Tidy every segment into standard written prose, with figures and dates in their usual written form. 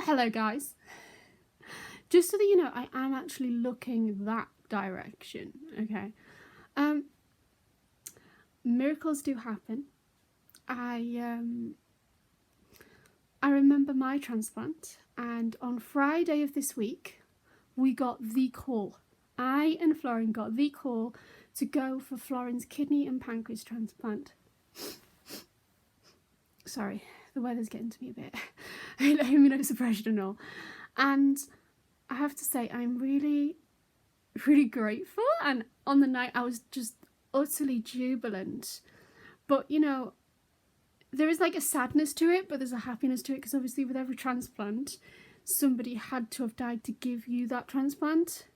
Hello guys. Just so that you know, I am actually looking that direction, okay? Miracles do happen. I remember my transplant, and on Friday of this week, we got the call. I and Florin got the call to go for Florin's kidney and pancreas transplant. Sorry, the weather's getting to me a bit. Immunosuppression and all. And I have to say, I'm really, really grateful. And on the night, I was just utterly jubilant. But, you know, there is like a sadness to it, but there's a happiness to it, because obviously with every transplant, somebody had to have died to give you that transplant.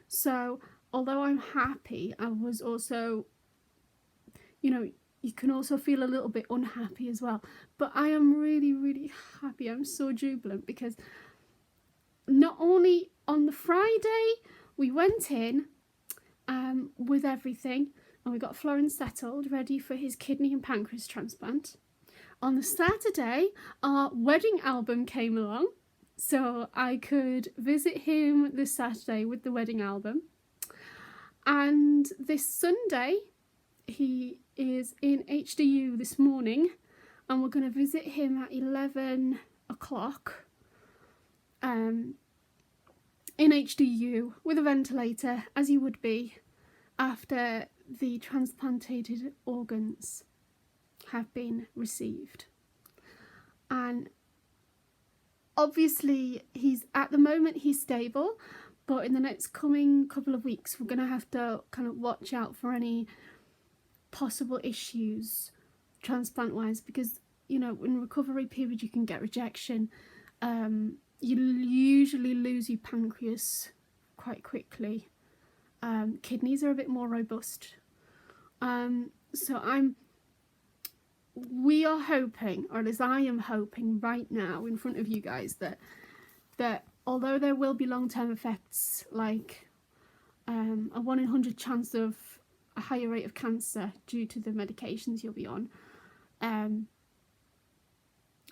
So although I'm happy, I was also, you know, you can also feel a little bit unhappy as well. But I am really, really happy. I'm so jubilant, because not only on the Friday we went in with everything, and we got Florin settled, ready for his kidney and pancreas transplant. On the Saturday, our wedding album came along, so I could visit him this Saturday with the wedding album. And this Sunday, he is in HDU this morning, and we're going to visit him at 11 o'clock in HDU with a ventilator, as he would be after the transplanted organs have been received. And obviously at the moment he's stable, but in the next coming couple of weeks we're going to have to kind of watch out for any possible issues transplant wise, because, you know, in recovery period you can get rejection. You usually lose your pancreas quite quickly. Kidneys are a bit more robust. So we are hoping, or at least I am hoping right now in front of you guys, that although there will be long-term effects, like a 1 in 100 chance of a higher rate of cancer due to the medications you'll be on,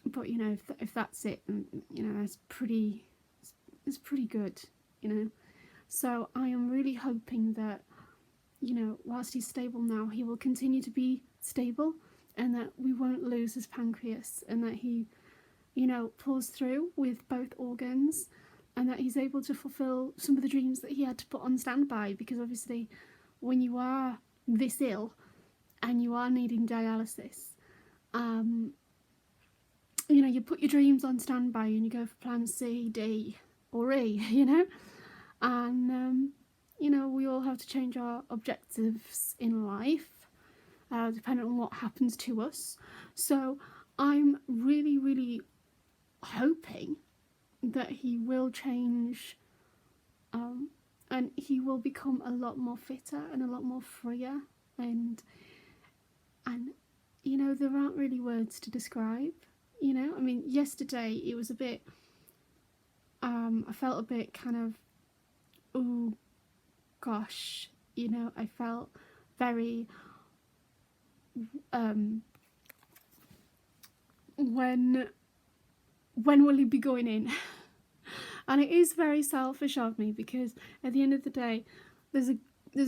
but you know, if that's it, you know, it's pretty good, you know. So I am really hoping that, you know, whilst he's stable now, he will continue to be stable, and that we won't lose his pancreas, and that he, you know, pulls through with both organs, and that he's able to fulfill some of the dreams that he had to put on standby. Because obviously when you are this ill and you are needing dialysis, you know, you put your dreams on standby and you go for plan C, D or E, you know. And you know, we all have to change our objectives in life depending on what happens to us. So I'm really, really hoping that he will change, and he will become a lot more fitter and a lot more freer, and you know, there aren't really words to describe, you know. I mean, yesterday it was a bit, I felt a bit kind of, oh gosh, you know, I felt very when will he be going in? And it is very selfish of me, because at the end of the day, there's a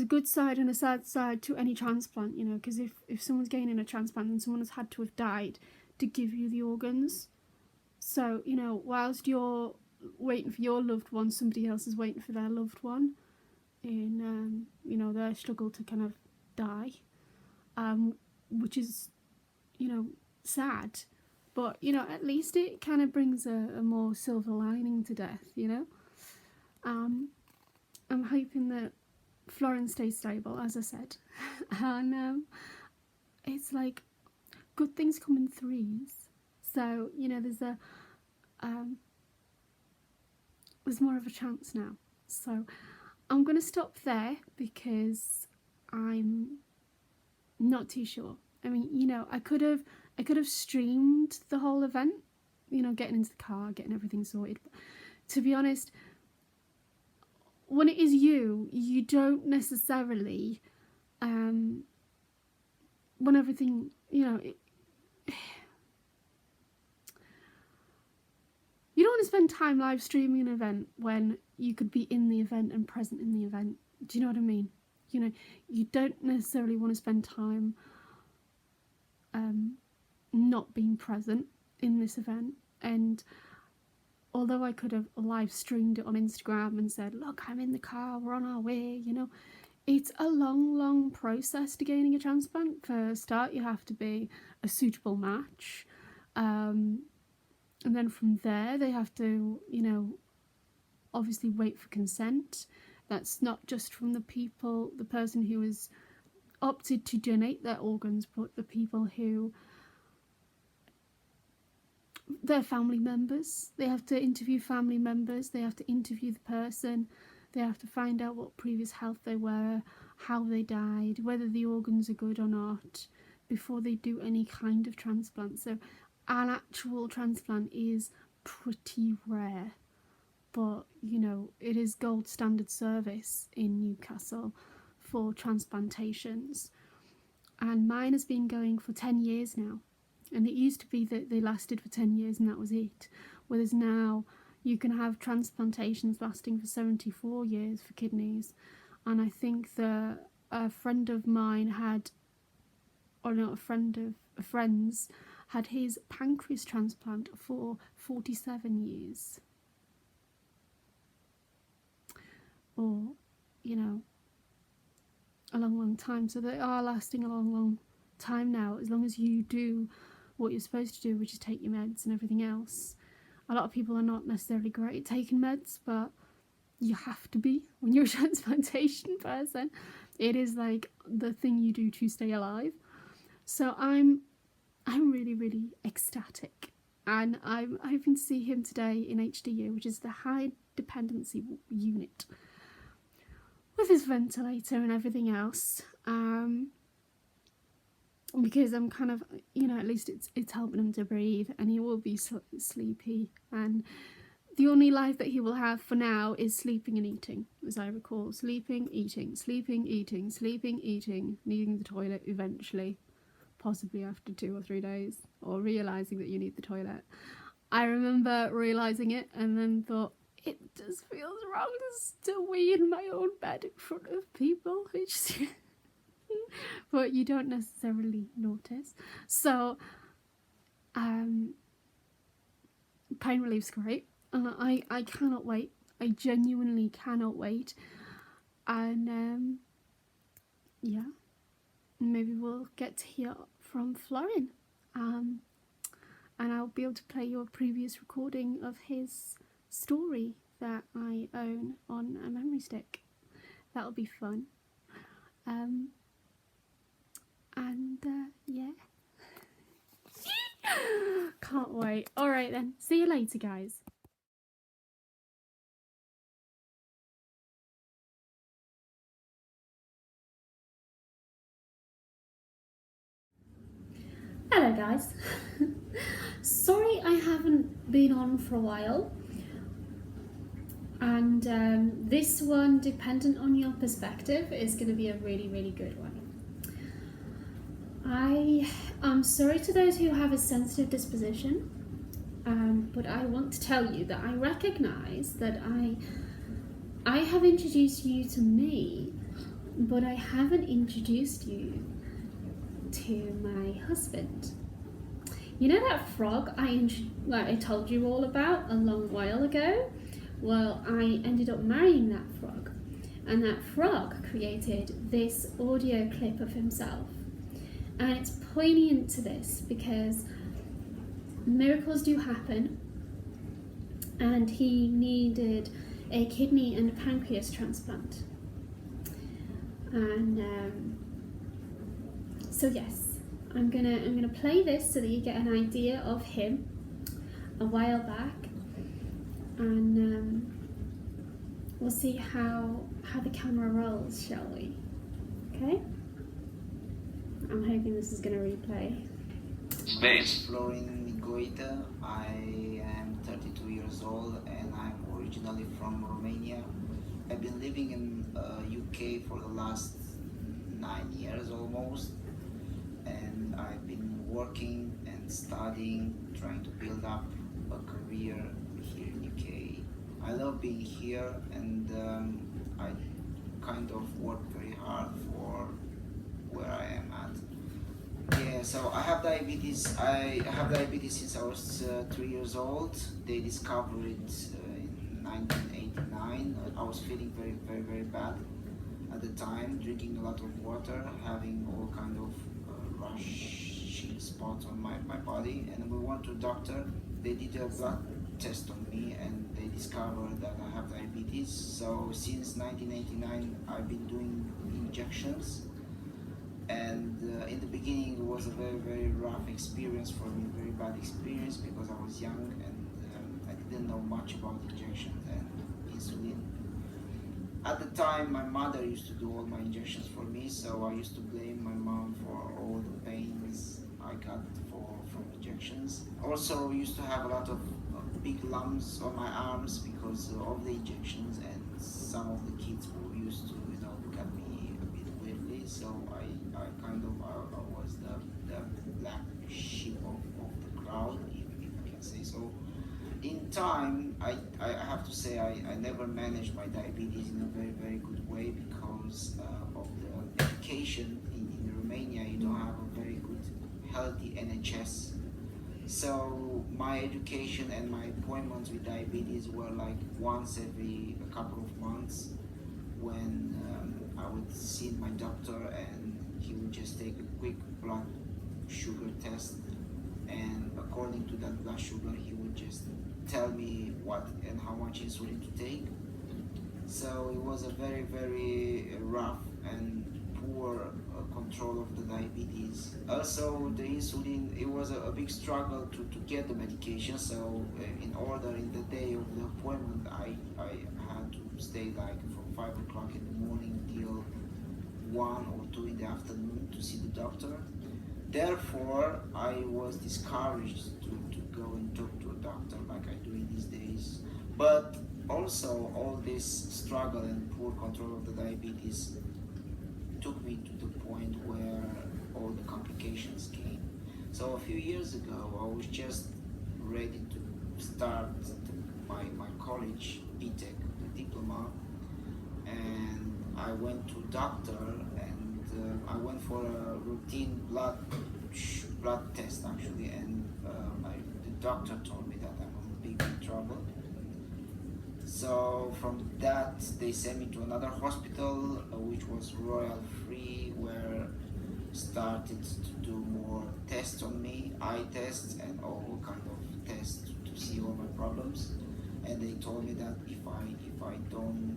good side and a sad side to any transplant, you know, because if someone's getting a transplant, then someone has had to have died to give you the organs. So, you know, whilst you're waiting for your loved one, somebody else is waiting for their loved one in you know, their struggle to kind of die, which is, you know, sad. But, you know, at least it kind of brings a more silver lining to death, you know. I'm hoping that Florin stays stable, as I said. And it's like, good things come in threes. So, you know, there's more of a chance now. So I'm going to stop there, because I'm not too sure. I mean, you know, I could have streamed the whole event, you know, getting into the car, getting everything sorted. But to be honest, when it is you don't necessarily, when everything, you know, you don't want to to spend time live streaming an event when you could be in the event and present in the event. Do you know what I mean? You know, you don't necessarily want to spend time not being present in this event. And although I could have live streamed it on Instagram and said, look, I'm in the car, we're on our way, you know, it's a long process to gaining a transplant. For a start, you have to be a suitable match. And then from there, they have to, you know, obviously wait for consent. That's not just from the person who has opted to donate their organs, but the people who, their family members. They have to interview family members, they have to interview the person, they have to find out what previous health they were, how they died, whether the organs are good or not, before they do any kind of transplant. So an actual transplant is pretty rare, but you know, it is gold standard service in Newcastle for transplantations, and mine has been going for 10 years now. And it used to be that they lasted for 10 years and that was it, whereas now you can have transplantations lasting for 74 years for kidneys. And I think a friend of mine had, or not a friend of a friend's, had his pancreas transplant for 47 years. Or, you know, a long time. So they are lasting a long time now, as long as you do what you're supposed to do, which is take your meds and everything else. A lot of people are not necessarily great at taking meds, but you have to be when you're a transplantation person. It is like the thing you do to stay alive. So I'm really ecstatic, and I'm hoping to see him today in HDU, which is the high dependency unit, with his ventilator and everything else. Because I'm kind of, you know, at least it's helping him to breathe, and he will be sleepy, and the only life that he will have for now is sleeping and eating, as I recall. Sleeping, eating, sleeping, eating, sleeping, eating, needing the toilet eventually, possibly after 2 or 3 days, or realising that you need the toilet. I remember realising it and then thought, it just feels wrong to still wee in my own bed in front of people. It's just but you don't necessarily notice. So pain relief's great. I cannot wait. I genuinely cannot wait. And yeah, maybe we'll get to hear from Florin, and I'll be able to play your previous recording of his story that I own on a memory stick. That'll be fun. Yeah. Can't wait. Alright then, see you later, guys. Hello guys. Sorry I haven't been on for a while, and this one, dependent on your perspective, is going to be a really good one. I am sorry to those who have a sensitive disposition, but I want to tell you that I recognise that I have introduced you to me, but I haven't introduced you to my husband. You know that frog I told you all about a long while ago? Well, I ended up marrying that frog, and that frog created this audio clip of himself. And it's poignant to this because miracles do happen, and he needed a kidney and pancreas transplant. And so yes, I'm gonna play this so that you get an idea of him a while back, and we'll see how the camera rolls, shall we? Okay. I'm hoping this is going to replay. Space. Florin Goita. I am 32 years old and I'm originally from Romania. I've been living in UK for the last 9 years almost, and I've been working and studying, trying to build up a career here in love being here, and I kind of work very hard for where I am at. Yeah, so I have diabetes. I have diabetes since I was 3 years old. They discovered it in 1989. I was feeling very bad at the time, drinking a lot of water, having all kind of rushing spots on my body, and we went to a doctor. They did a blood test on me, and they discovered that I have diabetes. So since 1989, I've been doing injections, and in the beginning it was a very rough experience for me, very bad experience, because I was young and I didn't know much about injections and insulin. At the time, my mother used to do all my injections for me, so I used to blame my mom for all the pains I got from injections. Also, used to have a lot of big lumps on my arms because of the injections, and some of the kids who used to, look at me a bit weirdly. So I kind of I was the black sheep of the crowd, if I can say so. In time, I have to say I never managed my diabetes in a very good way because of the education in Romania. You don't have a very good healthy NHS. So my education and my appointments with diabetes were like once every a couple of months, when I would see my doctor and he would just take a quick blood sugar test, and according to that blood sugar he would just tell me what and how much insulin to take. So it was a very rough and poor control of the diabetes. Also the insulin, it was a big struggle to get the medication. So in order, in the day of the appointment, I had to stay like from 5 o'clock in the morning till 1 or 2 in the afternoon to see the doctor. Therefore, I was discouraged to go and talk to a doctor like I do in these days. But also, all this struggle and poor control of the diabetes took me to the point where all the complications came. So a few years ago, I was just ready to start my college BTech, the diploma, and I went to doctor, and I went for a routine blood test actually, and the doctor told me that I'm in big trouble. So from that, they sent me to another hospital, which was royal free, where started to do more tests on me, eye tests and all kind of tests to see all my problems. And they told me that if I don't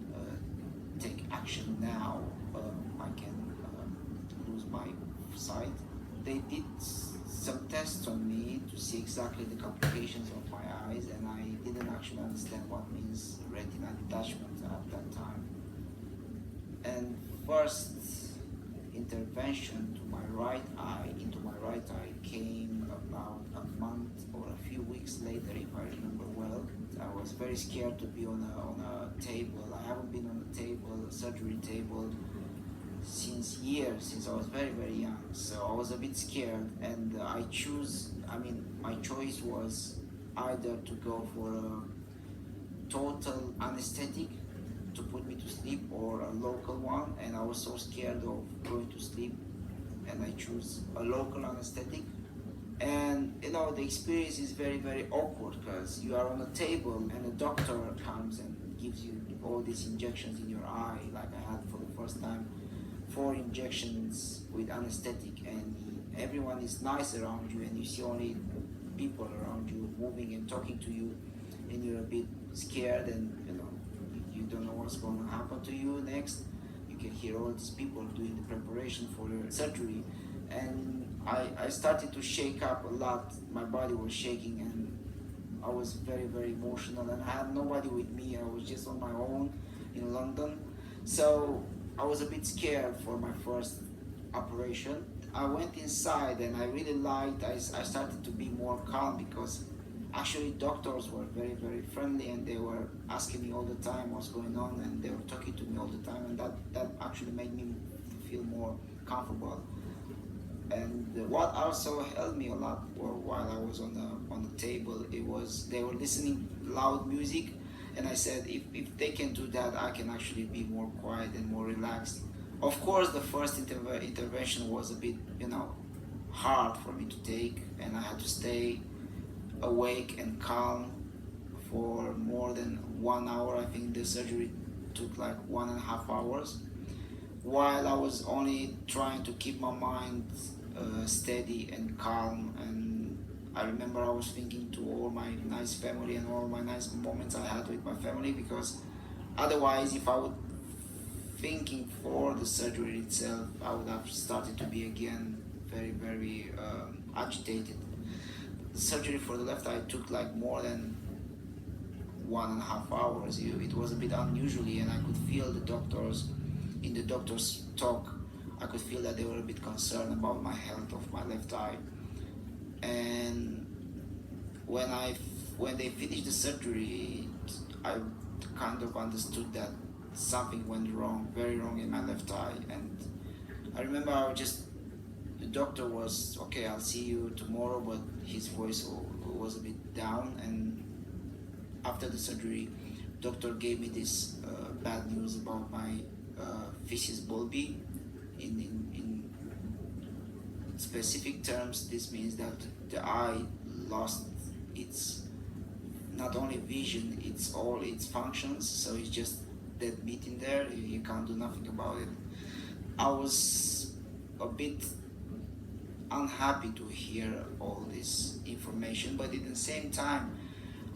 take action now, I can lose my sight. They did some tests on me to see exactly the complications of my eyes, and I didn't actually understand what means retina detachment at that time. And first intervention to my right eye, into my right eye, came about a month or a few weeks later, if I remember well. I was very scared to be on a table. I haven't been on a table, a surgery table, since years, since I was very young. So I was a bit scared, and my choice was either to go for a total anesthetic to put me to sleep, or a local one, and I was so scared of going to sleep, and I chose a local anesthetic. And the experience is very awkward, because you are on a table and a doctor comes and gives you all these injections in your eye, like I had for the first time, 4 injections with anesthetic, and everyone is nice around you, and you see only people around you moving and talking to you, and you're a bit scared, and you don't know what's going to happen to you next. You can hear all these people doing the preparation for the surgery, and I started to shake up a lot. My body was shaking, and I was very emotional, and I had nobody with me. I was just on my own in London. So I was a bit scared for my first operation. I went inside, and I really liked, I started to be more calm, because actually doctors were very friendly, and they were asking me all the time what's going on, and they were talking to me all the time, and that actually made me feel more comfortable. And what also helped me a lot while I was on the table, it was they were listening loud music, And I said, if they can do that, I can actually be more quiet and more relaxed. Of course, the first intervention was a bit, hard for me to take, and I had to stay awake and calm for more than 1 hour. I think the surgery took like 1.5 hours, while I was only trying to keep my mind steady and calm. And I remember I was thinking to all my nice family and all my nice moments I had with my family, because otherwise, if I would thinking for the surgery itself, I would have started to be again very, very agitated. The surgery for the left eye took like more than 1.5 hours. It was a bit unusually, and I could feel in the doctor's talk, I could feel that they were a bit concerned about my health of my left eye. And when they finished the surgery, I kind of understood that something went wrong, very wrong in my left eye. And I remember the doctor was, okay, I'll see you tomorrow, but his voice was a bit down. And after the surgery, doctor gave me this bad news about my physis bulbi. In specific terms, this means that the eye lost its not only vision, it's all its functions. So it's just dead meat in there. You can't do nothing about it. I was a bit unhappy to hear all this information, but at the same time,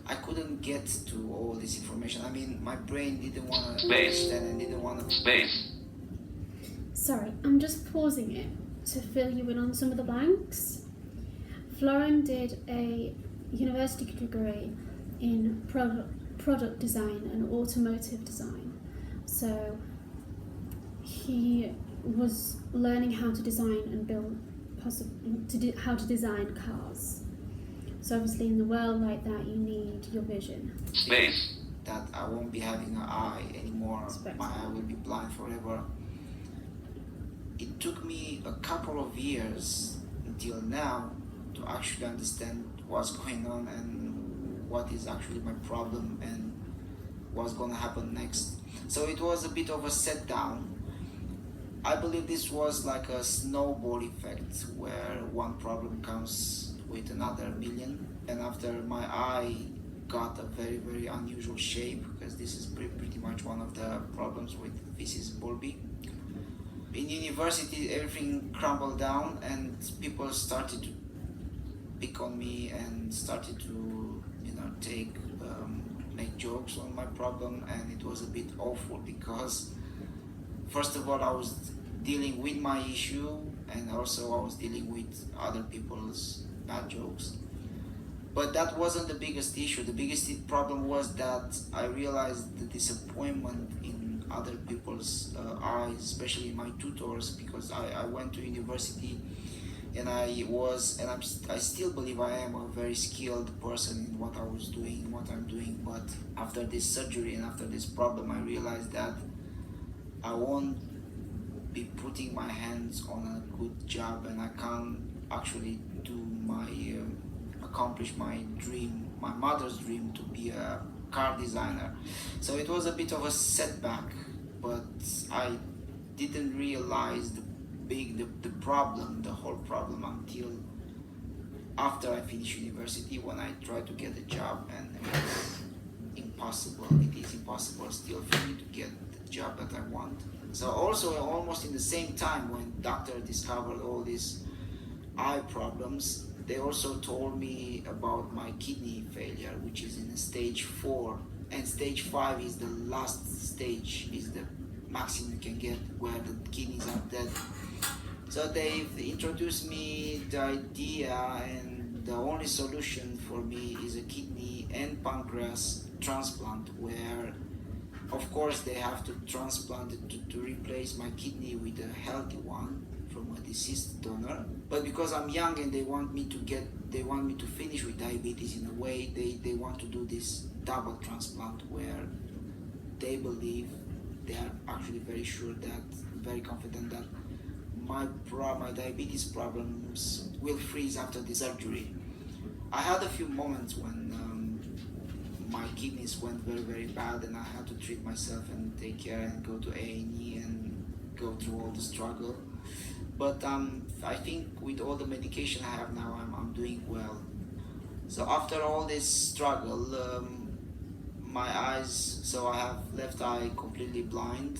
I couldn't get to all this information. I mean, my brain didn't want to understand and didn't want to space. Sorry, I'm just pausing it to fill you in on some of the blanks. Florian did a university degree in product design and automotive design. So he was learning how to design and build, how to design cars. So obviously in the world like that, you need your vision. Space. That I won't be having an eye anymore. My eye will be blind forever. It took me a couple of years until now to actually understand what's going on and what is actually my problem and what's going to happen next. So it was a bit of a set down. I believe this was like a snowball effect where one problem comes with another million. And after my eye got a very, very unusual shape, because this is pretty much one of the problems with physis bulbi. In university, everything crumbled down and people started to pick on me and started to, make jokes on my problem. And it was a bit awful because, first of all, I was dealing with my issue, and also I was dealing with other people's bad jokes. But that wasn't the biggest issue. The biggest problem was that I realized the disappointment in other people's eyes, especially my tutors, because I went to university and I still believe I am a very skilled person in what I was doing, what I'm doing. But after this surgery and after this problem, I realized that I won't be putting my hands on a good job, and I can't actually accomplish my dream, my mother's dream, to be a car designer. So it was a bit of a setback, but I didn't realize the problem, the whole problem, until after I finished university, when I tried to get a job, and it was impossible. It is impossible still for me to get the job that I want. So also almost in the same time when doctor discovered all these eye problems, they also told me about my kidney failure, which is in stage 4, and stage 5 is the last stage, is the maximum you can get, where the kidneys are dead. So they've introduced me the idea, and the only solution for me is a kidney and pancreas transplant, where of course they have to transplant it to replace my kidney with a healthy one from a deceased donor. But because I'm young and they want me to finish with diabetes in a way, they want to do this double transplant, where they believe, they are actually very sure, that very confident that my diabetes problems will freeze after the surgery. I had a few moments when my kidneys went very bad, and I had to treat myself and take care and go to A&E and go through all the struggle. But I think with all the medication I have now, I'm doing well. So after all this struggle, my eyes, so I have left eye completely blind,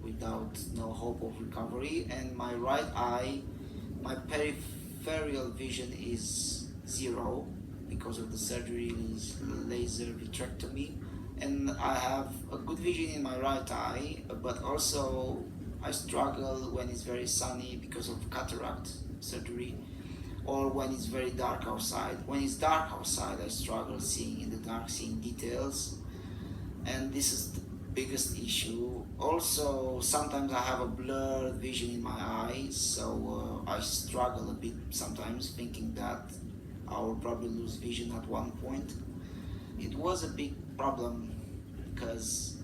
without no hope of recovery, and my right eye, my peripheral vision is zero because of the surgery, laser vitrectomy, and I have a good vision in my right eye, but also I struggle when it's very sunny because of cataract surgery, or when it's very dark outside. When it's dark outside, I struggle seeing in the dark, seeing details, and this is the biggest issue. Also, sometimes I have a blurred vision in my eyes, so I struggle a bit sometimes, thinking that I will probably lose vision at one point. It was a big problem because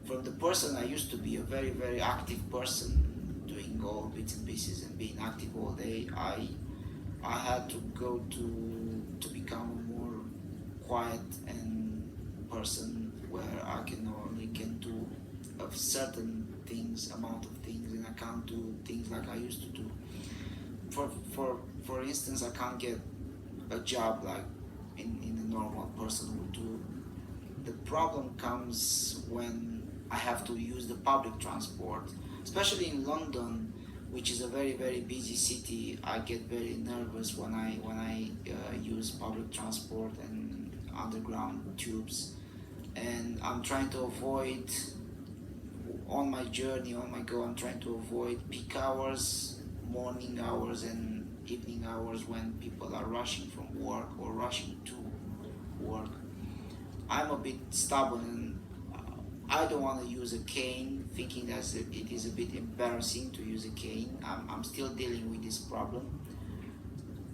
from the person I used to be, a very active person, doing all bits and pieces and being active all day, I had to go to become a more quiet and person where I can do a certain things, amount of things, and I can't do things like I used to do. For instance, I can't get a job like in a normal person would do. The problem comes when I have to use the public transport, especially in London, which is a very busy city. I get very nervous when I use public transport and underground tubes, and I'm trying to avoid, on my journey, on my go, I'm trying to avoid peak hours, morning hours and evening hours when people are rushing from work or rushing to work. I'm a bit stubborn, and I don't want to use a cane, thinking that it is a bit embarrassing to use a cane. I'm still dealing with this problem.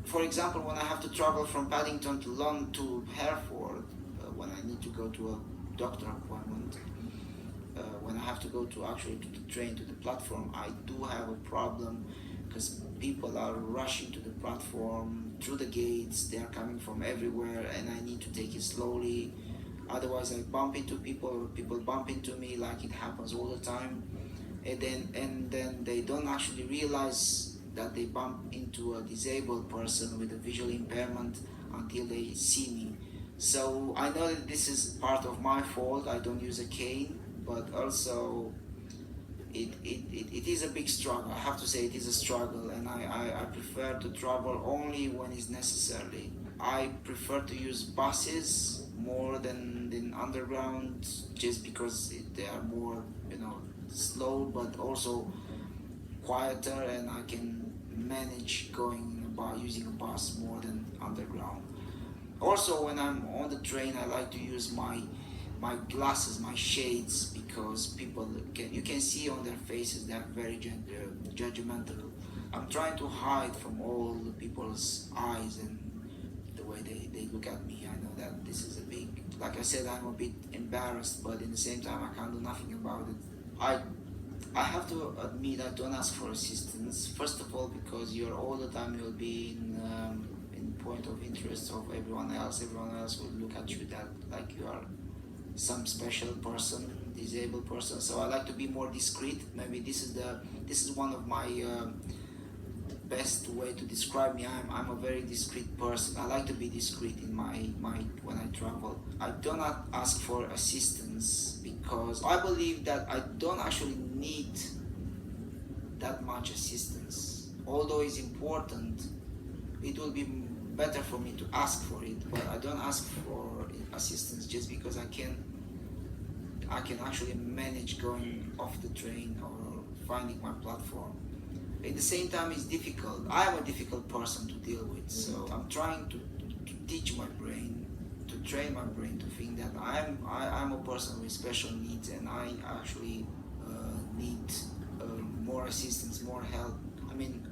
For example, when I have to travel from Paddington to London to Hereford, when I need to go to a doctor appointment, when I have to go to actually to the train, to the platform, I do have a problem because people are rushing to the platform through the gates. They are coming from everywhere, and I need to take it slowly. Otherwise, I bump into people, or people bump into me, like it happens all the time. And then they don't actually realize that they bump into a disabled person with a visual impairment until they see me. So I know that this is part of my fault. I don't use a cane, but also it is a big struggle. I have to say it is a struggle, and I prefer to travel only when it's necessary. I prefer to use buses more than underground, just because they are more, slow, but also quieter, and I can manage going about using a bus more than underground. Also, when I'm on the train, I like to use my glasses, my shades, because you can see on their faces they're very judgmental. I'm trying to hide from all the people's eyes and the way they look at me. I know that this is a big, like I said, I'm a bit embarrassed, but in the same time I can't do nothing about it. I have to admit I don't ask for assistance. First of all, because you're all the time you'll be in point of interest of everyone else. Everyone else will look at you that like you are some special person, disabled person. So I like to be more discreet. Maybe this is one of my best way to describe me. I'm a very discreet person. I like to be discreet in my when I travel. I do not ask for assistance because I believe that I don't actually need that much assistance. Although it's important, it will be better for me to ask for it, but I don't ask for assistance just because I can actually manage going off the train or finding my platform. At the same time, it's difficult. I am a difficult person to deal with, so I'm trying to teach my brain, to train my brain to think that I'm a person with special needs, and I actually need more assistance, more help. I mean,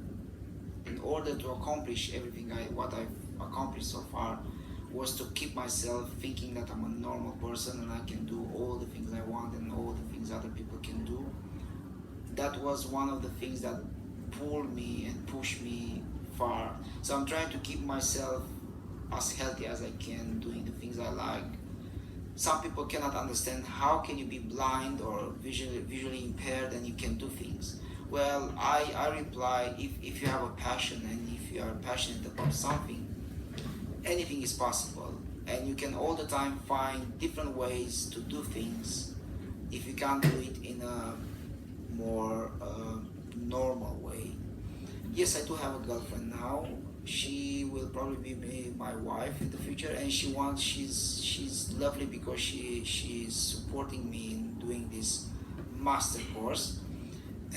in order to accomplish everything what I've accomplished so far, was to keep myself thinking that I'm a normal person and I can do all the things I want and all the things other people can do. That was one of the things that pulled me and pushed me far. So I'm trying to keep myself as healthy as I can, doing the things I like, Some people cannot understand how can you be blind or visually impaired and you can do things. Well, I reply, if you have a passion and if you are passionate about something, anything is possible, and you can all the time find different ways to do things if you can't do it in a more normal way. Yes, I do have a girlfriend now. She will probably be my wife in the future, and she's lovely because she's supporting me in doing this master course.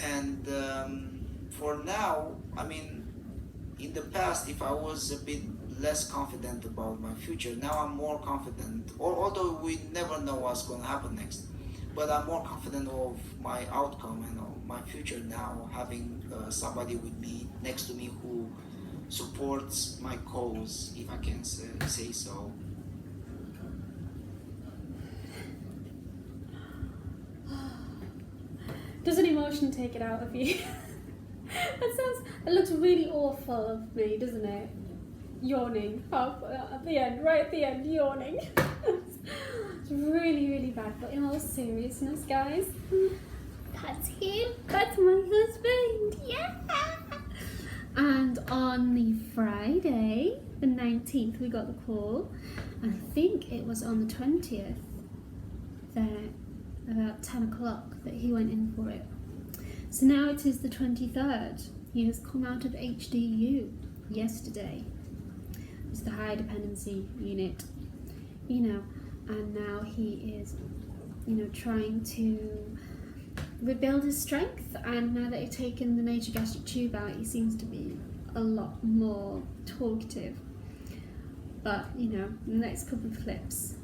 And for now, I mean, in the past, if I was a bit less confident about my future, now I'm more confident. Or although we never know what's going to happen next, but I'm more confident of my outcome and of my future now, having somebody with me next to me who supports my cause, if I can say so. Does an emotion take it out of you? That looks really awful of me, doesn't it? Yawning at the end, right at the end, yawning. It's really, really bad. But in all seriousness, guys, that's him. That's my husband. Yeah. And on the Friday, the 19th, we got the call. And I think it was on the 20th, that about 10 o'clock, that he went in for it. So now it is the 23rd. He has come out of HDU yesterday. It's the high dependency unit, and now he is, trying to rebuild his strength. And now that he's taken the nasogastric tube out, he seems to be a lot more talkative. But, in the next couple of clips,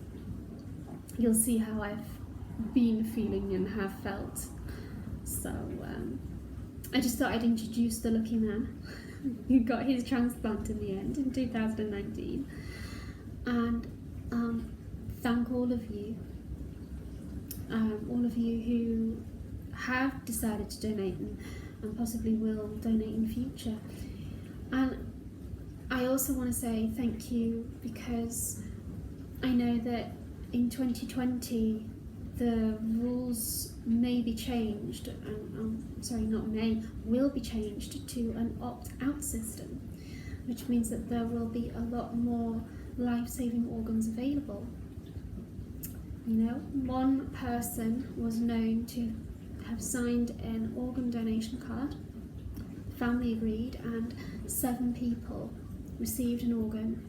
you'll see how I've been feeling and have felt. So I just thought I'd introduce the lucky man who got his transplant in the end in 2019, and thank all of you who have decided to donate and possibly will donate in future. And I also want to say thank you, because I know that in 2020 the rules may be changed, will be changed to an opt-out system, which means that there will be a lot more life-saving organs available. One person was known to have signed an organ donation card, family agreed, and 7 people received an organ.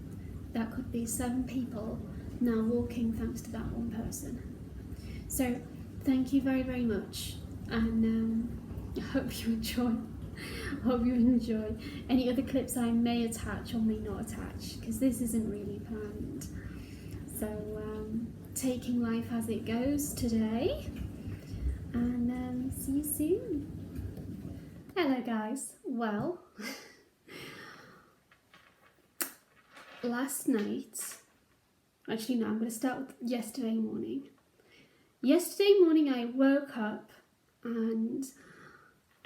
That could be 7 people now walking thanks to that one person. So thank you very, very much, and I hope you enjoy. Any other clips I may attach or may not attach, because this isn't really planned. So taking life as it goes today, and see you soon. Hello guys. Well, last night, actually no, I'm going to start with yesterday morning. Yesterday morning I woke up and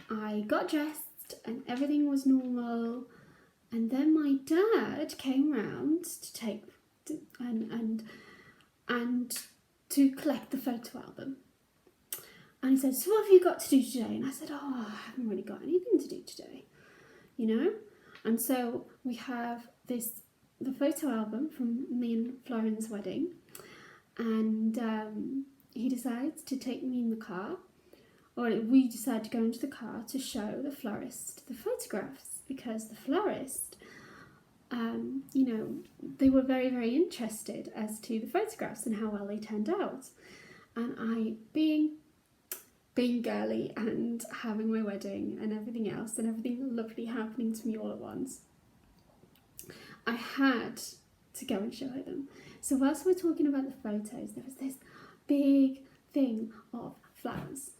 I got dressed and everything was normal, and then my dad came round and to collect the photo album, and he said, "So what have you got to do today?" And I said, "Oh, I haven't really got anything to do today, and so we have the photo album from me and Floren's wedding, and he decides to take me in the car, or we decide to go into the car to show the florist the photographs, because the florist, they were very, very interested as to the photographs and how well they turned out. And I, being girly and having my wedding and everything else and everything lovely happening to me all at once, I had to go and show her them. So whilst we're talking about the photos, there was this big thing of flowers.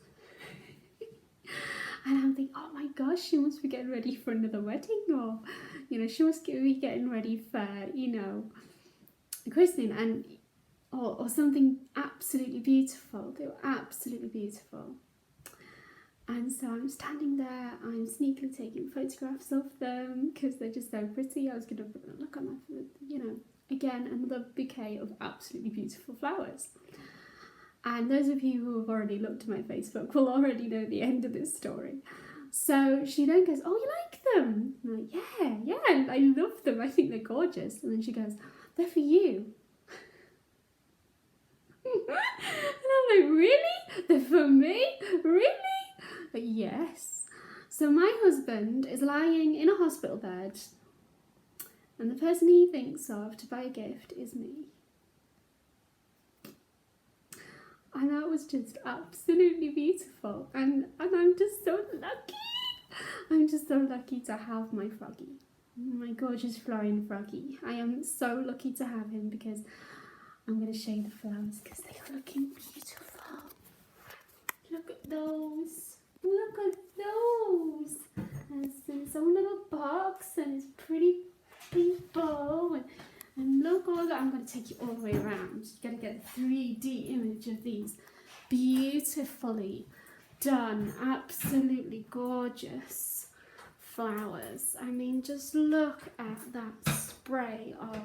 And I'm thinking, oh my gosh, she must be getting ready for another wedding, or, she must be getting ready for, christening, and or something absolutely beautiful. They were absolutely beautiful. And so I'm standing there, I'm sneakily taking photographs of them because they're just so pretty. I was going to look on my, again, another bouquet of absolutely beautiful flowers. And those of you who have already looked at my Facebook will already know the end of this story. So she then goes, "Oh, you like them?" I'm like, yeah, I love them. I think they're gorgeous. And then she goes, "They're for you." And I'm like, "Really? They're for me? Really?" But yes. So my husband is lying in a hospital bed, and the person he thinks of to buy a gift is me. And that was just absolutely beautiful. And I'm just so lucky. I'm just so lucky to have my froggy. My gorgeous Florian froggy. I am so lucky to have him because I'm going to show you the flowers because they are looking beautiful. Look at those. Look at those. And it's in its own little box and it's pretty pink bow. And look all that. I'm going to take you all the way around. You've got to get a 3D image of these beautifully done, absolutely gorgeous flowers. I mean, just look at that spray of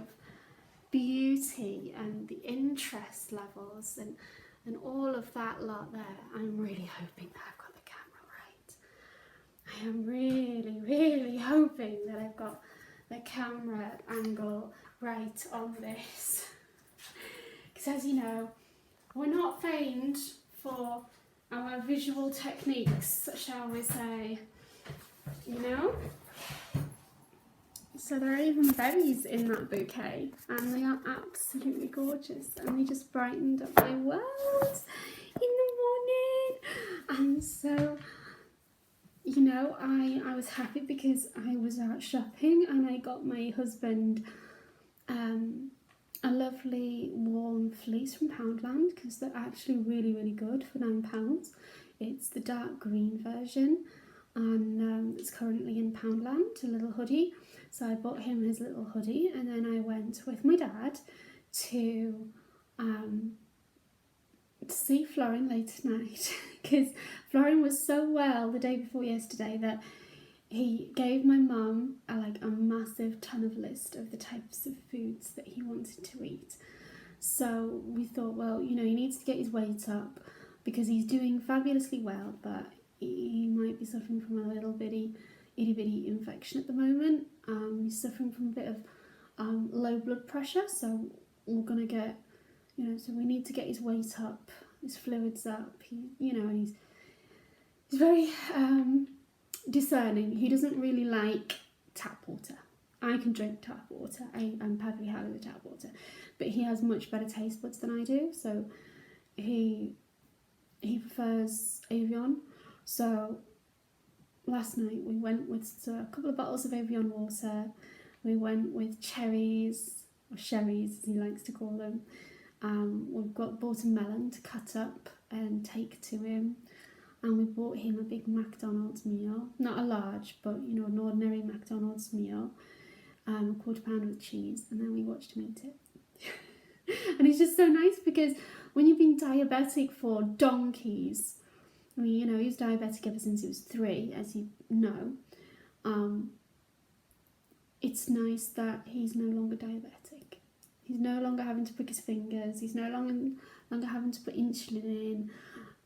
beauty and the interest levels and all of that lot there. I'm really hoping that I've got the camera right. I am really hoping that I've got the camera angle right on this, because as you know, we're not famed for our visual techniques, shall we say, you know? So there are even berries in that bouquet, and they are absolutely gorgeous, and they just brightened up my world in the morning. And so, you know, I was happy because I was out shopping and I got my husband a lovely warm fleece from Poundland, because they're actually really good for £9. It's the dark green version, and it's currently in Poundland, a little hoodie. So I bought him his little hoodie, and then I went with my dad to see Florian late at night because Florian was so well the day before yesterday that he gave my mum a massive ton of list of the types of foods that he wanted to eat. So we thought, well, you know, he needs to get his weight up because he's doing fabulously well, but he might be suffering from a little bitty itty bitty infection at the moment. He's suffering from a bit of low blood pressure, so we're gonna get, you know, so we need to get his weight up, his fluids up. He's very discerning. He doesn't really like tap water. I can drink tap water. I'm perfectly happy with tap water, but he has much better taste buds than I do. So he prefers Evian. So last night we went with a couple of bottles of Evian water. We went with cherries, or sherries as he likes to call them. We've bought a melon to cut up and take to him. And we bought him a big McDonald's meal. Not a large, but, you know, an ordinary McDonald's meal. A £1/4 with cheese. And then we watched him eat it. And it's just so nice because when you've been diabetic for donkeys, I mean, you know, he's diabetic ever since he was 3, as you know. It's nice that he's no longer diabetic. He's no longer having to prick his fingers. He's no longer having to put insulin in.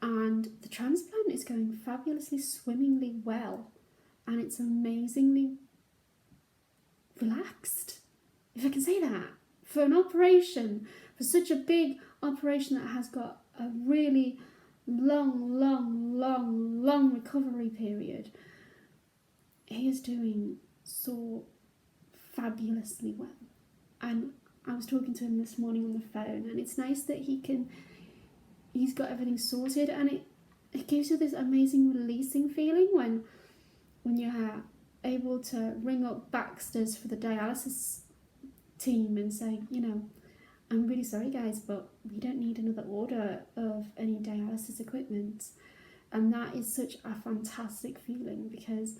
And the transplant is going fabulously, swimmingly well. And it's amazingly relaxed, if I can say that. For an operation, for such a big operation that has got a really long recovery period, he is doing so fabulously well. And I was talking to him this morning on the phone, and it's nice that he's got everything sorted, and it gives you this amazing releasing feeling when you're able to ring up Baxter's for the dialysis team and say, you know, I'm really sorry guys, but we don't need another order of any dialysis equipment. And that is such a fantastic feeling because,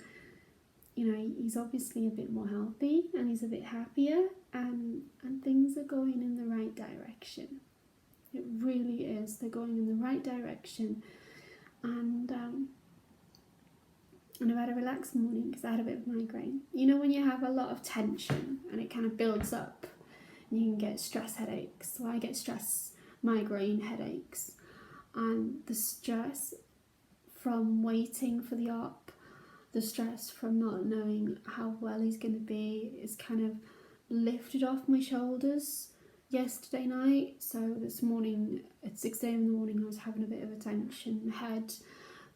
you know, he's obviously a bit more healthy and he's a bit happier, and things are going in the right direction. It really is. They're going in the right direction. And I've had a relaxed morning because I had a bit of migraine. You know, when you have a lot of tension and it kind of builds up you can get stress headaches. So I get stress migraine headaches, and the stress from waiting for the op, the stress from not knowing how well he's going to be is kind of lifted off my shoulders yesterday night. So this morning at 6 a.m. in the morning I was having a bit of a tension head.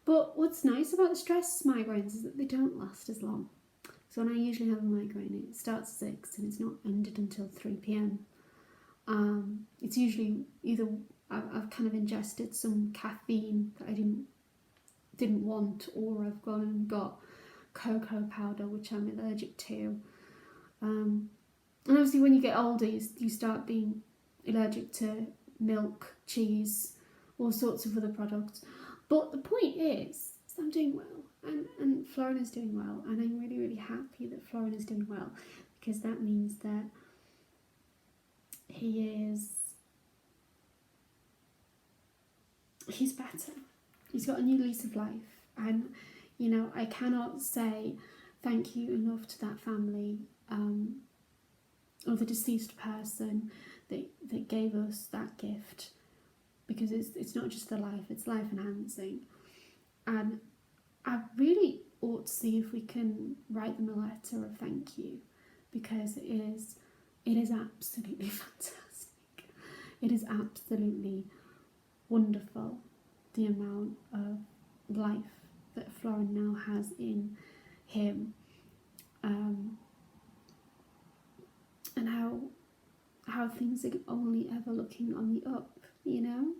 But what's nice about the stress migraines is that they don't last as long. So when I usually have a migraine, it starts at 6 and it's not ended until 3 p.m. It's usually either I've kind of ingested some caffeine that I didn't want, or I've gone and got cocoa powder, which I'm allergic to. And obviously when you get older, you start being allergic to milk, cheese, all sorts of other products. But the point is I'm doing well, and Florin is doing well, and I'm really, really happy that Florin is doing well, because that means that he's better. He's got a new lease of life, and you know, I cannot say thank you enough to that family, or the deceased person that gave us that gift, because it's not just the life, it's life enhancing. And I really ought to see if we can write them a letter of thank you, because it is absolutely fantastic. It is absolutely wonderful, the amount of life that Florin now has in him, and how things are only ever looking on the up, you know,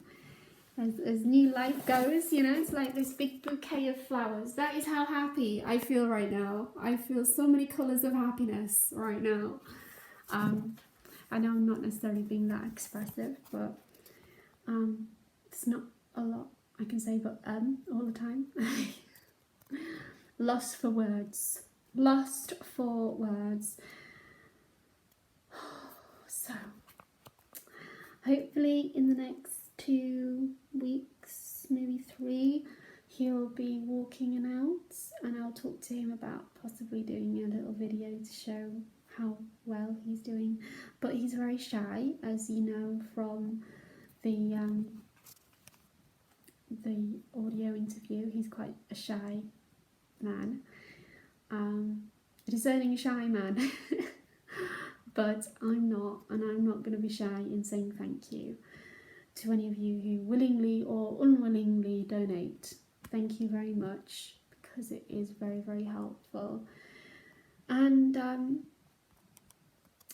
as new life goes, you know. It's like this big bouquet of flowers. That is how happy I feel right now. I feel so many colours of happiness right now. I know I'm not necessarily being that expressive, but there's not a lot I can say but all the time. Lost for words. Lost for words. So, hopefully in the next 2 weeks, maybe 3, he'll be walking and out, and I'll talk to him about possibly doing a little video to show how well he's doing. But he's very shy, as you know from the audio interview. He's quite a shy man, a discerning shy man. But I'm not, and I'm not going to be shy in saying thank you to any of you who willingly or unwillingly donate. Thank you very much, because it is very, very helpful. And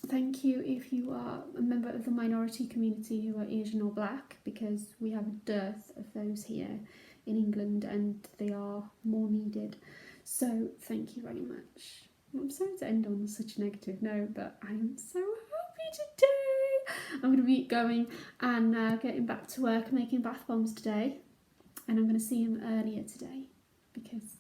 thank you if you are a member of the minority community who are Asian or Black, because we have a dearth of those here in England and they are more needed. So thank you very much. I'm sorry to end on such a negative note, but I am so happy today. I'm going to be going and getting back to work, making bath bombs today, and I'm going to see him earlier today, because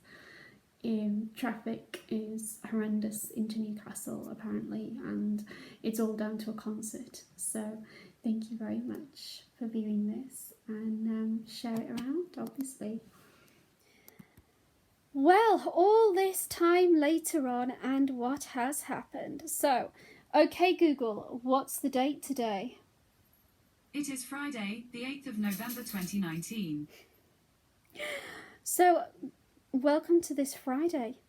traffic is horrendous into Newcastle apparently, and it's all down to a concert. So thank you very much for viewing this, and share it around, obviously. Well, all this time later on, and what has happened? So, okay Google, what's the date today? It is Friday, the 8th of November 2019. So, welcome to this Friday.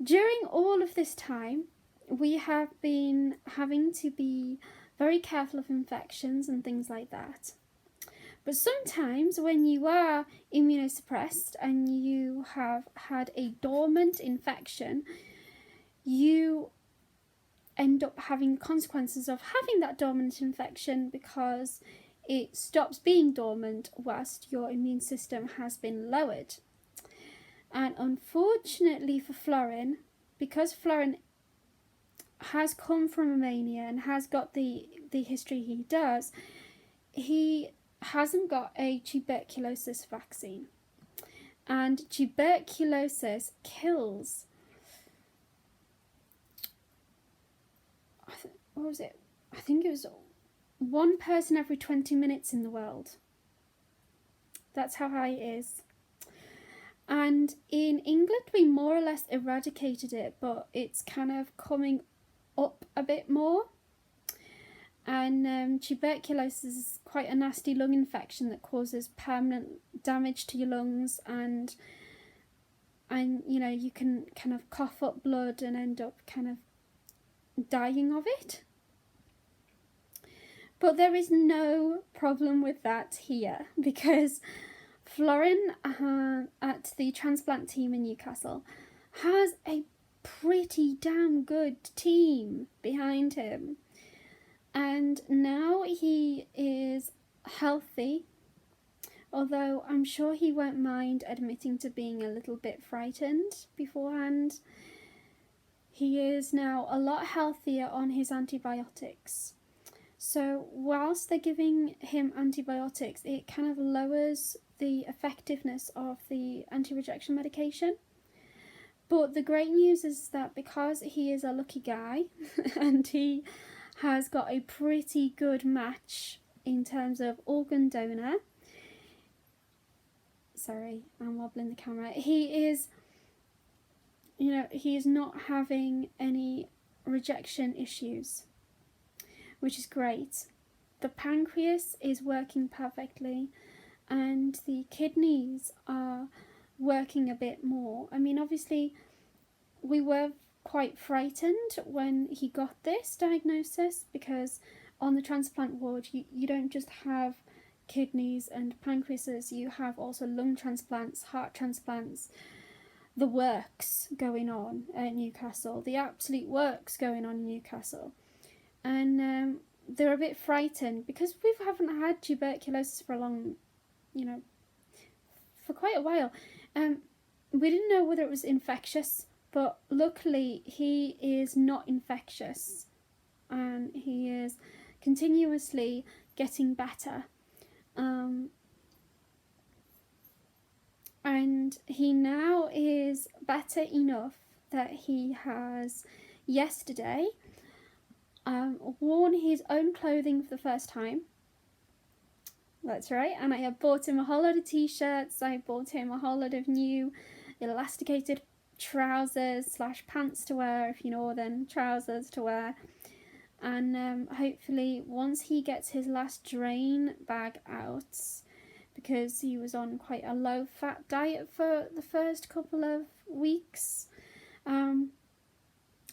During all of this time, we have been having to be very careful of infections and things like that. But sometimes when you are immunosuppressed and you have had a dormant infection, you end up having consequences of having that dormant infection, because it stops being dormant whilst your immune system has been lowered. And unfortunately for Florin, because Florin has come from Romania and has got the history he does, he hasn't got a tuberculosis vaccine, and tuberculosis kills, what was it? I think it was 1 person every 20 minutes in the world. That's how high it is. And in England we more or less eradicated it, but it's kind of coming up a bit more. And tuberculosis is quite a nasty lung infection that causes permanent damage to your lungs, and you know, you can kind of cough up blood and end up kind of dying of it. But there is no problem with that here, because Florin at the Transplant team in Newcastle has a pretty damn good team behind him. And now he is healthy, although I'm sure he won't mind admitting to being a little bit frightened beforehand. He is now a lot healthier on his antibiotics. So whilst they're giving him antibiotics, it kind of lowers the effectiveness of the anti-rejection medication. But the great news is that because he is a lucky guy and he has got a pretty good match in terms of organ donor. Sorry, I'm wobbling the camera. He is, you know, he is not having any rejection issues, which is great. The pancreas is working perfectly, and the kidneys are working a bit more. I mean, obviously, we were quite frightened when he got this diagnosis, because on the transplant ward you don't just have kidneys and pancreases, you have also lung transplants, heart transplants, the works going on at Newcastle, the absolute works going on in Newcastle. And they're a bit frightened because we haven't had tuberculosis for a long, you know, for quite a while. We didn't know whether it was infectious, but luckily he is not infectious, and he is continuously getting better. And he now is better enough that he has yesterday worn his own clothing for the first time. That's right, and I have bought him a whole load of t-shirts, I bought him a whole load of new elasticated trousers / pants to wear, if you know, then trousers to wear. And hopefully once he gets his last drain bag out, because he was on quite a low fat diet for the first couple of weeks,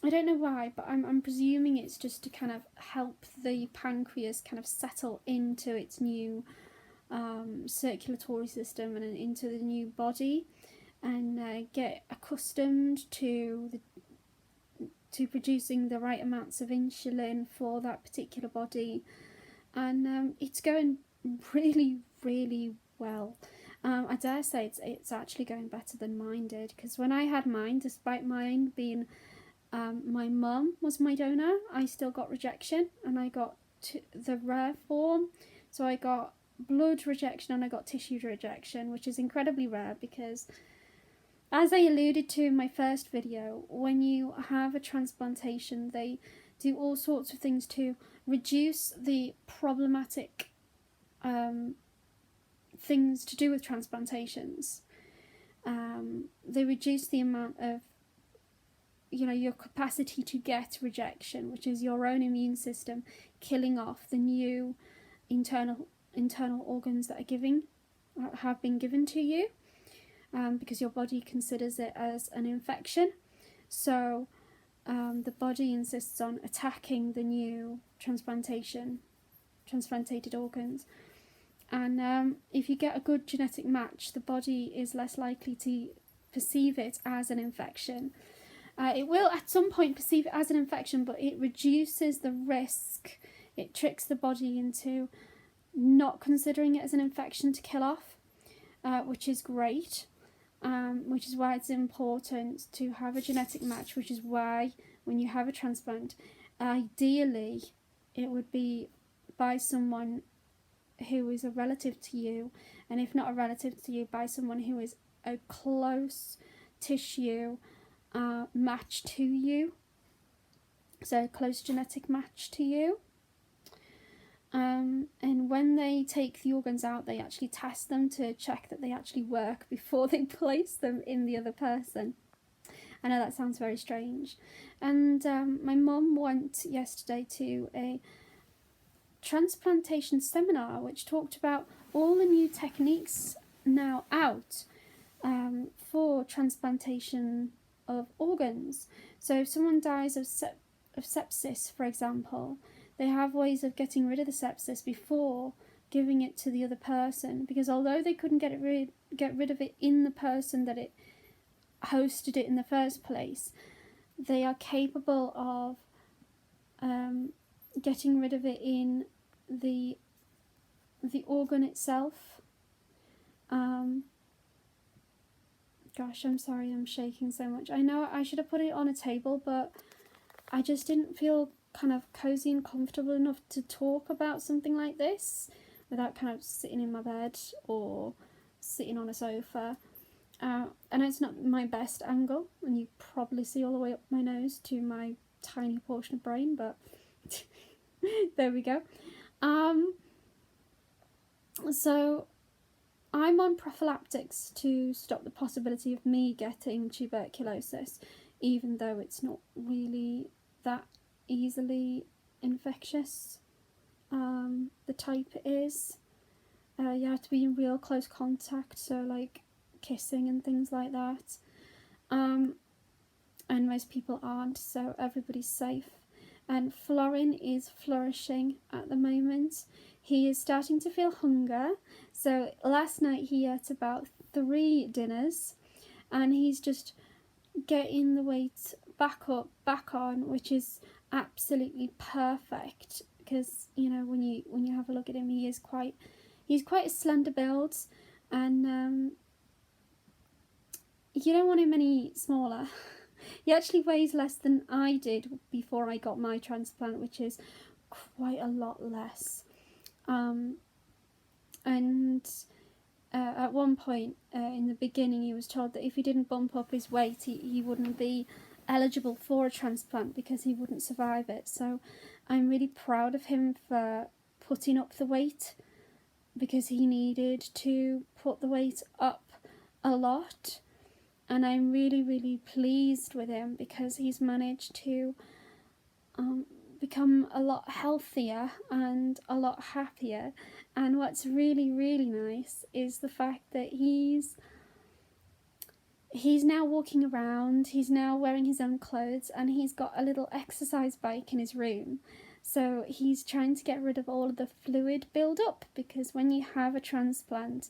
I don't know why, but I'm presuming it's just to kind of help the pancreas kind of settle into its new circulatory system and into the new body, and get accustomed to producing the right amounts of insulin for that particular body. And it's going really, really well. I dare say it's actually going better than mine did, because when I had mine, despite mine being my mum was my donor, I still got rejection, and I got the rare form. So I got blood rejection and I got tissue rejection, which is incredibly rare because, as I alluded to in my first video, when you have a transplantation, they do all sorts of things to reduce the problematic things to do with transplantations. They reduce the amount of, you know, your capacity to get rejection, which is your own immune system killing off the new internal organs that have been given to you, because your body considers it as an infection. So the body insists on attacking the new transplanted organs. And if you get a good genetic match, the body is less likely to perceive it as an infection. It will at some point perceive it as an infection, but it reduces the risk. It tricks the body into not considering it as an infection to kill off, which is great, which is why it's important to have a genetic match, which is why when you have a transplant, ideally it would be by someone who is a relative to you, and if not a relative to you, by someone who is a close tissue match to you, so a close genetic match to you. And when they take the organs out, they actually test them to check that they actually work before they place them in the other person. I know that sounds very strange. And my mum went yesterday to a transplantation seminar which talked about all the new techniques now out for transplantation of organs. So if someone dies of sepsis, for example, they have ways of getting rid of the sepsis before giving it to the other person, because although they couldn't get rid of it in the person that it hosted it in the first place, they are capable of getting rid of it in the organ itself. Gosh, I'm sorry, I'm shaking so much. I know I should have put it on a table, but I just didn't feel kind of cozy and comfortable enough to talk about something like this without kind of sitting in my bed or sitting on a sofa. And it's not my best angle, and you probably see all the way up my nose to my tiny portion of brain, but there we go. So I'm on prophylactics to stop the possibility of me getting tuberculosis, even though it's not really that easily infectious. The type it is. You have to be in real close contact, so like kissing and things like that. And most people aren't, so everybody's safe. And Florin is flourishing at the moment. He is starting to feel hunger. So last night he ate about 3 dinners, and he's just getting the weight back on, which is absolutely perfect, because when you have a look at him, he's quite a slender build, and you don't want him any smaller. He actually weighs less than I did before I got my transplant, which is quite a lot less. At one point in the beginning, he was told that if he didn't bump up his weight, he wouldn't be eligible for a transplant because he wouldn't survive it. So I'm really proud of him for putting up the weight, because he needed to put the weight up a lot. And I'm really, really pleased with him because he's managed to become a lot healthier and a lot happier. And what's really, really nice is the fact that he's now walking around, he's now wearing his own clothes, and he's got a little exercise bike in his room. So he's trying to get rid of all of the fluid build up, because when you have a transplant,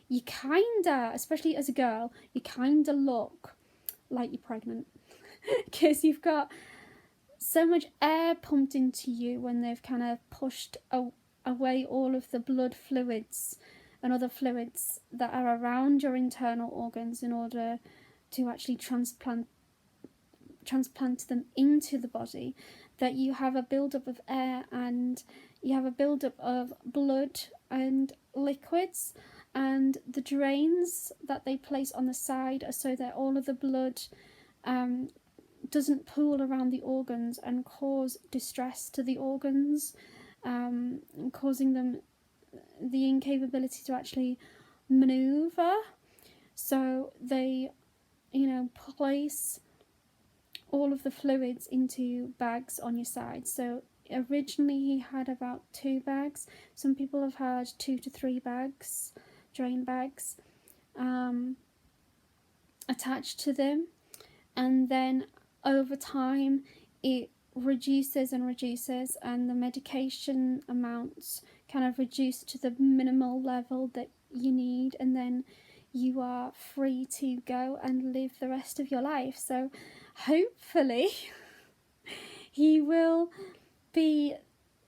you kinda, especially as a girl, you kinda look like you're pregnant because you've got so much air pumped into you when they've kind of pushed away all of the blood fluids and other fluids that are around your internal organs in order to actually transplant them into the body, that you have a build-up of air and you have a build-up of blood and liquids. And the drains that they place on the side are so that all of the blood doesn't pool around the organs and cause distress to the organs, causing them the incapability to actually maneuver. So they, place all of the fluids into bags on your side. So originally he had about 2 bags. Some people have had 2 to 3 bags, drain bags, attached to them, and then over time it reduces and the medication amounts kind of reduce to the minimal level that you need, and then you are free to go and live the rest of your life. So hopefully he will be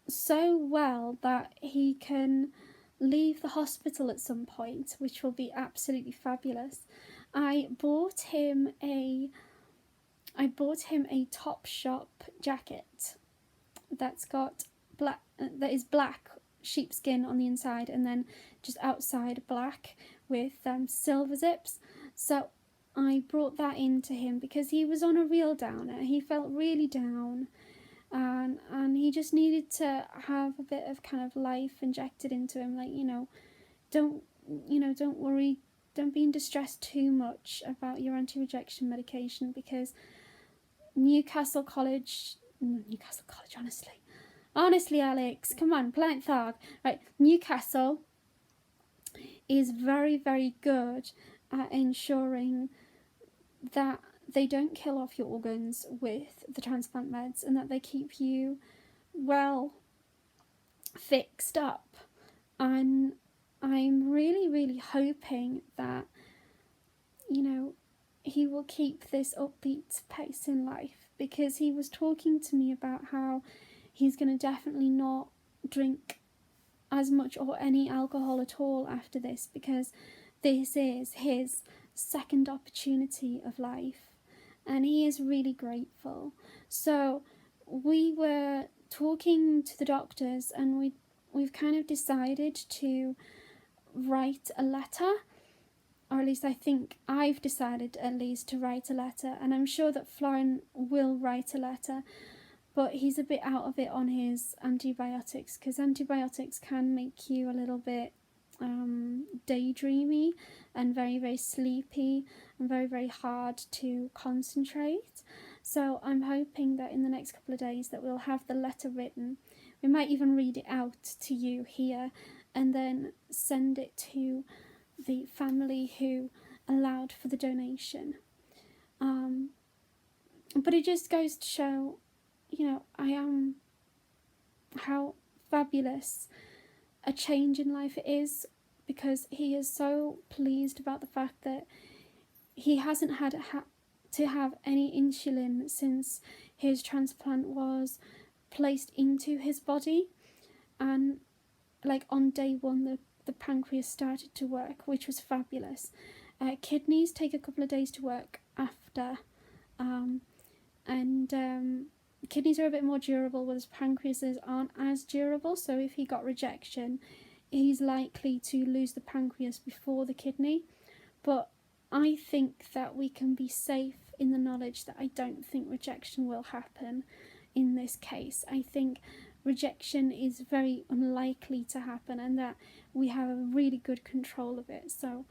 so well that he can leave the hospital at some point, which will be absolutely fabulous. I bought him a Topshop jacket that is black sheepskin on the inside, and then just outside black with silver zips. So I brought that into him because he was on a real downer. He felt really down, and he just needed to have a bit of kind of life injected into him, like, don't worry, don't be in distress too much about your anti-rejection medication, because Newcastle College, honestly, Alex, come on, plant thog. Right, Newcastle is very, very good at ensuring that they don't kill off your organs with the transplant meds, and that they keep you well fixed up. And I'm really, really hoping that, you know, he will keep this upbeat pace in life, because he was talking to me about how he's going to definitely not drink as much or any alcohol at all after this, because this is his second opportunity of life, and he is really grateful. So we were talking to the doctors, and we've kind of decided to write a letter, or at least I think I've decided at least to write a letter, and I'm sure that Florin will write a letter, but he's a bit out of it on his antibiotics, because antibiotics can make you a little bit daydreamy and very, very sleepy and very, very hard to concentrate. So I'm hoping that in the next couple of days that we'll have the letter written. We might even read it out to you here and then send it to the family who allowed for the donation. But it just goes to show, how fabulous a change in life it is, because he is so pleased about the fact that he hasn't had to have any insulin since his transplant was placed into his body. And like on day one, the pancreas started to work, which was fabulous. Kidneys take a couple of days to work after, kidneys are a bit more durable, whereas pancreases aren't as durable. So if he got rejection, he's likely to lose the pancreas before the kidney. But I think that we can be safe in the knowledge that I don't think rejection will happen in this case. I think rejection is very unlikely to happen, and that we have a really good control of it. So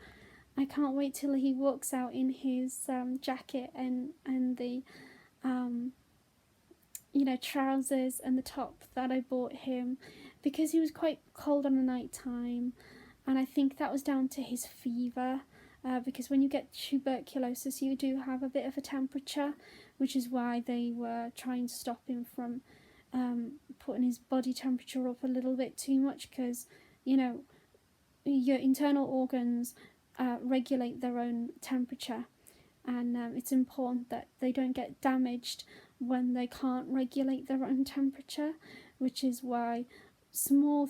I can't wait till he walks out in his jacket and the trousers and the top that I bought him, because he was quite cold on the night time, and I think that was down to his fever, because when you get tuberculosis you do have a bit of a temperature, which is why they were trying to stop him from putting his body temperature up a little bit too much, because your internal organs regulate their own temperature, and it's important that they don't get damaged when they can't regulate their own temperature, which is why small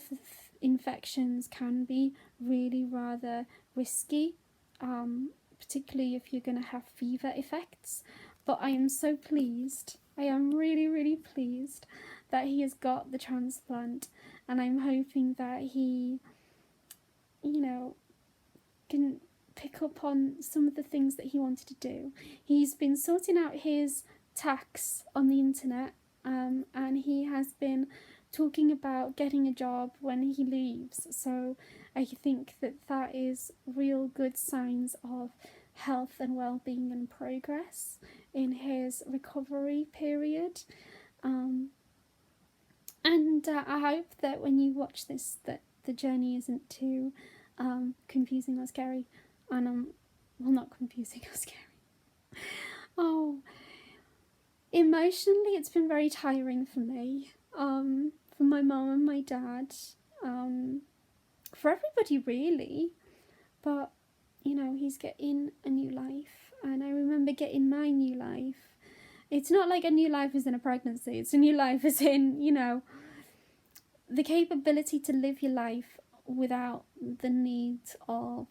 infections can be really rather risky, particularly if you're going to have fever effects. But I am so pleased, I am really, really pleased that he has got the transplant, and I'm hoping that he, can pick up on some of the things that he wanted to do. He's been sorting out his tax on the internet, and he has been talking about getting a job when he leaves. So I think that is real good signs of health and well-being and progress in his recovery period. I hope that when you watch this, that the journey isn't too confusing or scary. And not confusing or scary. Oh, emotionally, it's been very tiring for me. For my mum and my dad. For everybody, really. But, he's getting a new life. And I remember getting my new life. It's not like a new life as in a pregnancy. It's a new life as in, the capability to live your life without the need of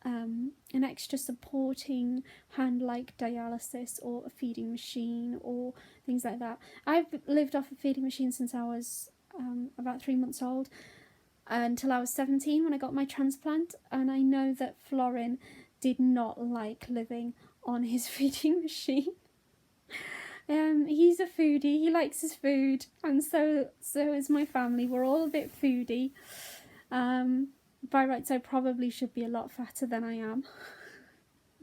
an extra supporting hand like dialysis or a feeding machine or things like that. I've lived off a feeding machine since I was about 3 months old, until I was 17 when I got my transplant, and I know that Florin did not like living on his feeding machine. He's a foodie, he likes his food, and so is my family. We're all a bit foodie. by rights I probably should be a lot fatter than I am.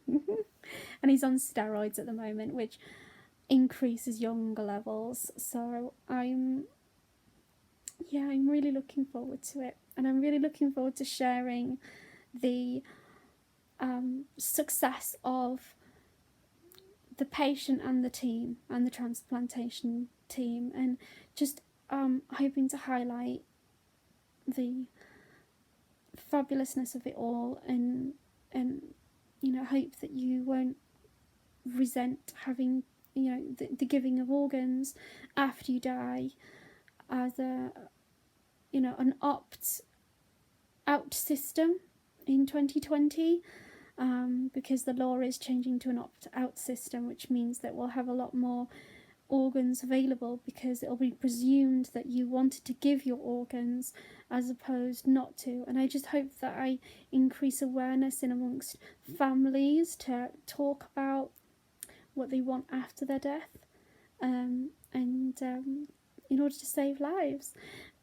And he's on steroids at the moment, which increases your hunger levels. So I'm really looking forward to it, and I'm really looking forward to sharing the success of the patient and the team and the transplantation team, and just hoping to highlight the fabulousness of it all, and hope that you won't resent having the giving of organs after you die as an opt out system in 2020, because the law is changing to an opt out system, which means that we'll have a lot more organs available, because it'll be presumed that you wanted to give your organs as opposed not to. And I just hope that I increase awareness in amongst families to talk about what they want after their death, and in order to save lives.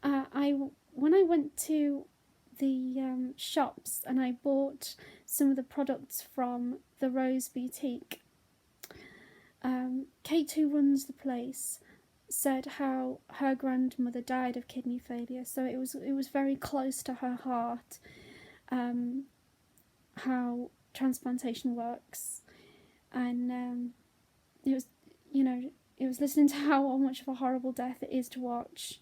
When I went to the shops and I bought some of the products from the Rose Boutique, Kate, who runs the place, said how her grandmother died of kidney failure, so it was very close to her heart, how transplantation works, and it was listening to how much of a horrible death it is to watch,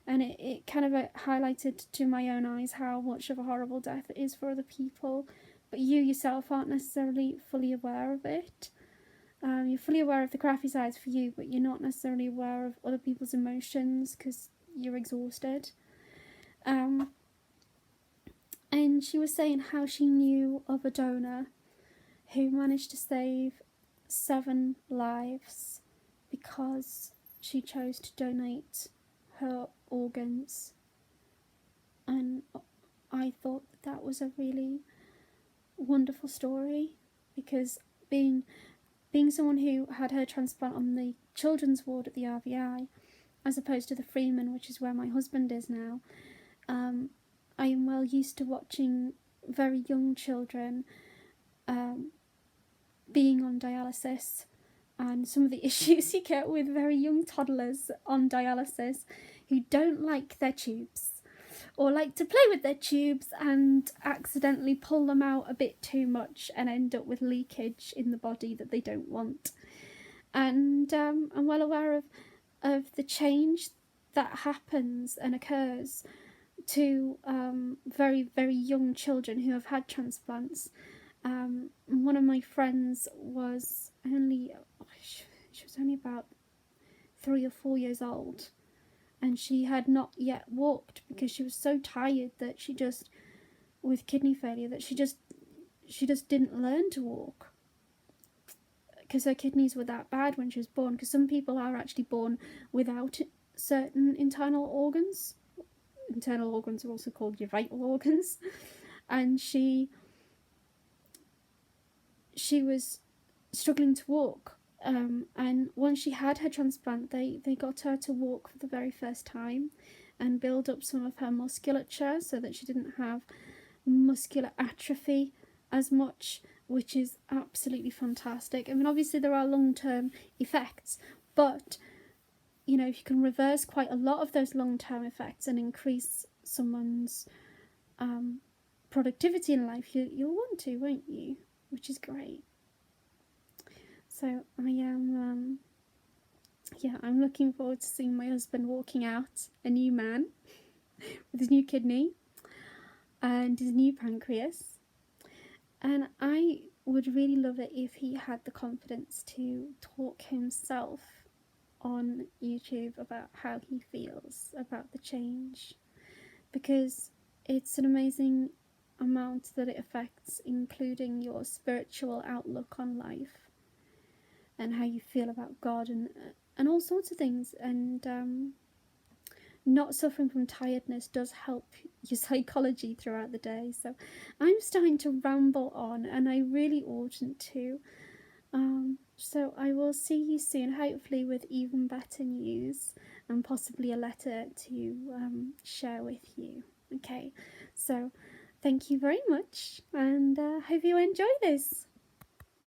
and it kind of highlighted to my own eyes how much of a horrible death it is for other people, but you yourself aren't necessarily fully aware of it. You're fully aware of the crappy sides for you, but you're not necessarily aware of other people's emotions because you're exhausted. And she was saying how she knew of a donor who managed to save 7 lives because she chose to donate her organs. And I thought that was a really wonderful story, because being someone who had her transplant on the children's ward at the RVI, as opposed to the Freeman, which is where my husband is now, I am well used to watching very young children being on dialysis, and some of the issues you get with very young toddlers on dialysis who don't like their tubes, or like to play with their tubes and accidentally pull them out a bit too much and end up with leakage in the body that they don't want. And I'm well aware of the change that happens and occurs to very, very young children who have had transplants. One of my friends was only about 3 or 4 years old, and she had not yet walked because she was so tired that she just, with kidney failure, that she just didn't learn to walk because her kidneys were that bad when she was born. Because some people are actually born without certain internal organs. Internal organs are also called your vital organs. And she was struggling to walk. And once she had her transplant, they got her to walk for the very first time and build up some of her musculature so that she didn't have muscular atrophy as much, which is absolutely fantastic. I mean, obviously there are long-term effects, but if you can reverse quite a lot of those long-term effects and increase someone's productivity in life, you'll want to, won't you? Which is great. So I am, I'm looking forward to seeing my husband walking out a new man with his new kidney and his new pancreas. And I would really love it if he had the confidence to talk himself on YouTube about how he feels about the change, because it's an amazing amount that it affects, including your spiritual outlook on life and how you feel about God and all sorts of things. And not suffering from tiredness does help your psychology throughout the day. So I'm starting to ramble on, and I really oughtn't to. So I will see you soon, hopefully with even better news and possibly a letter to share with you. Okay, so Thank you very much, and hope you enjoy this.